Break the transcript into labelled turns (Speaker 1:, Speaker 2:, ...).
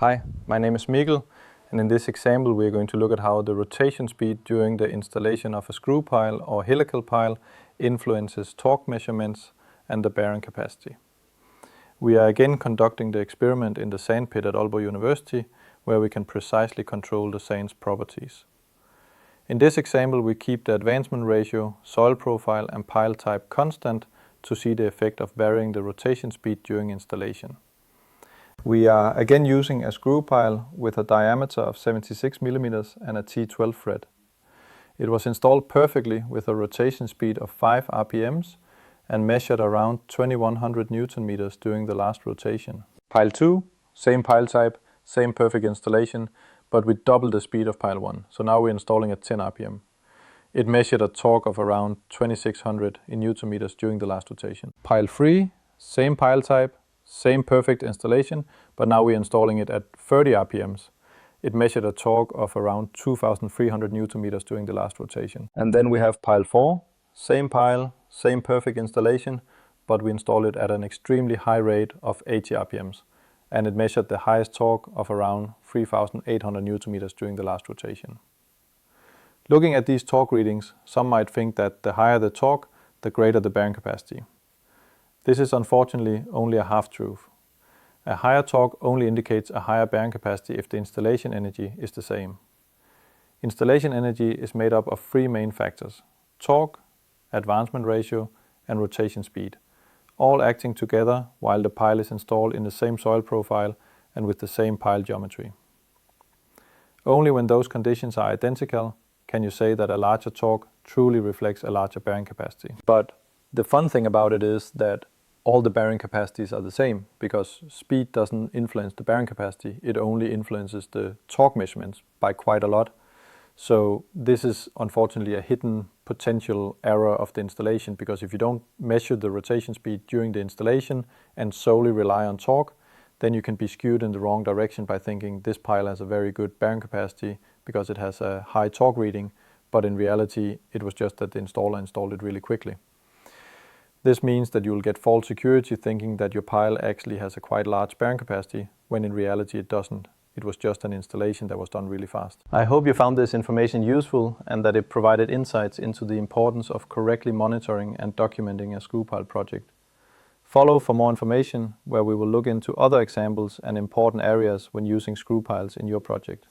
Speaker 1: Hi, my name is Mikkel, and in this example we are going to look at how the rotation speed during the installation of a screw pile or helical pile influences torque measurements and the bearing capacity. We are again conducting the experiment in the sand pit at Aalborg University, where we can precisely control the sand's properties. In this example we keep the advancement ratio, soil profile and pile type constant to see the effect of varying the rotation speed during installation. We are again using a screw pile with a diameter of 76 mm and a T12 thread. It was installed perfectly with a rotation speed of 5 RPMs and measured around 2100 Newton meters during the last rotation. Pile 2, same pile type, same perfect installation, but with double the speed of pile 1. So now we're installing at 10 RPM. It measured a torque of around 2600 in Newton meters during the last rotation. Pile 3, same pile type, same perfect installation, but now we're installing it at 30 RPMs. It measured a torque of around 2300 Newton meters during the last rotation. And then we have pile 4, same pile, same perfect installation, but we install it at an extremely high rate of 80 RPMs. And it measured the highest torque of around 3800 Newton meters during the last rotation. Looking at these torque readings, some might think that the higher the torque, the greater the bearing capacity. This is unfortunately only a half-truth. A higher torque only indicates a higher bearing capacity if the installation energy is the same. Installation energy is made up of three main factors: torque, advancement ratio and rotation speed, all acting together while the pile is installed in the same soil profile and with the same pile geometry. Only when those conditions are identical can you say that a larger torque truly reflects a larger bearing capacity. But the fun thing about it is that all the bearing capacities are the same, because speed doesn't influence the bearing capacity, it only influences the torque measurements by quite a lot. So this is unfortunately a hidden potential error of the installation, because if you don't measure the rotation speed during the installation and solely rely on torque, then you can be skewed in the wrong direction by thinking this pile has a very good bearing capacity because it has a high torque reading, but in reality it was just that the installer installed it really quickly. This means that you will get false security thinking that your pile actually has a quite large bearing capacity, when in reality it doesn't. It was just an installation that was done really fast. I hope you found this information useful and that it provided insights into the importance of correctly monitoring and documenting a screw pile project. Follow for more information, where we will look into other examples and important areas when using screw piles in your project.